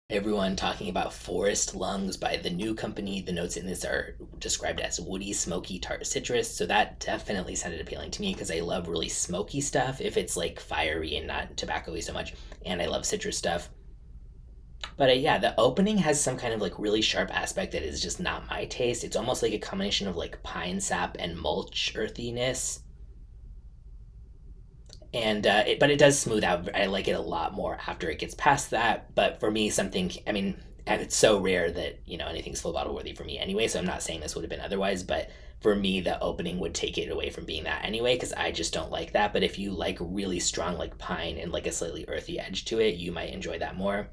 Everyone talking about Forest Lungs by the new company. The notes in this are described as woody, smoky, tart citrus. So that definitely sounded appealing to me because I love really smoky stuff if it's like fiery and not tobacco-y so much. And I love citrus stuff. But yeah, the opening has some kind of like really sharp aspect that is just not my taste. It's almost like a combination of like pine sap and mulch earthiness. And but it does smooth out. I like it a lot more after it gets past that. But for me, something, I mean, and it's so rare that anything's full bottle worthy for me anyway. So I'm not saying this would have been otherwise, but for me, the opening would take it away from being that anyway, because I just don't like that. But if you like really strong like pine and like a slightly earthy edge to it, you might enjoy that more.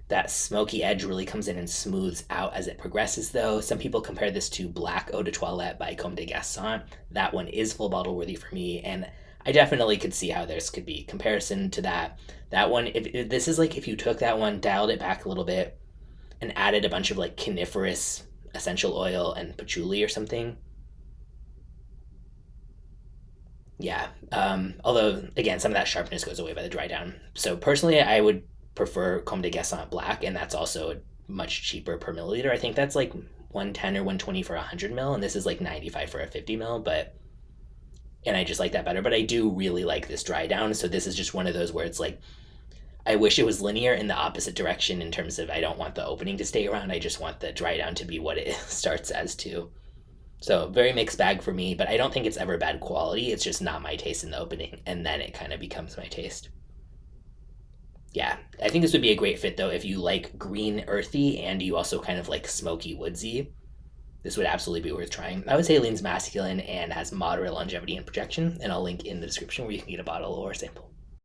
That smoky edge really comes in and smooths out as it progresses, though. Some people compare this to Black Eau de Toilette by Comme des Garcons. That one is full bottle worthy for me, and I definitely could see how there's could be comparison to that. That one, if this is like if you took that one, dialed it back a little bit, and added a bunch of like coniferous essential oil and patchouli or something. Yeah. Although again, some of that sharpness goes away by the dry down. So personally, I would prefer Comme des Garçons Black, and that's also much cheaper per milliliter. I think that's like 110 or 120 for 100 mil, and this is like 95 for a 50 mil. But and I just like that better. But I do really like this dry down. So this is just one of those where it's like I wish it was linear in the opposite direction in terms of I don't want the opening to stay around. I just want the dry down to be what it starts as too. So very mixed bag for me, but I don't think it's ever bad quality. It's just not my taste in the opening, and then it kind of becomes my taste. Yeah, I think this would be a great fit though if you like green earthy and you also kind of like smoky woodsy. This would absolutely be worth trying. I would say it leans masculine and has moderate longevity and projection, and I'll link in the description where you can get a bottle or a sample.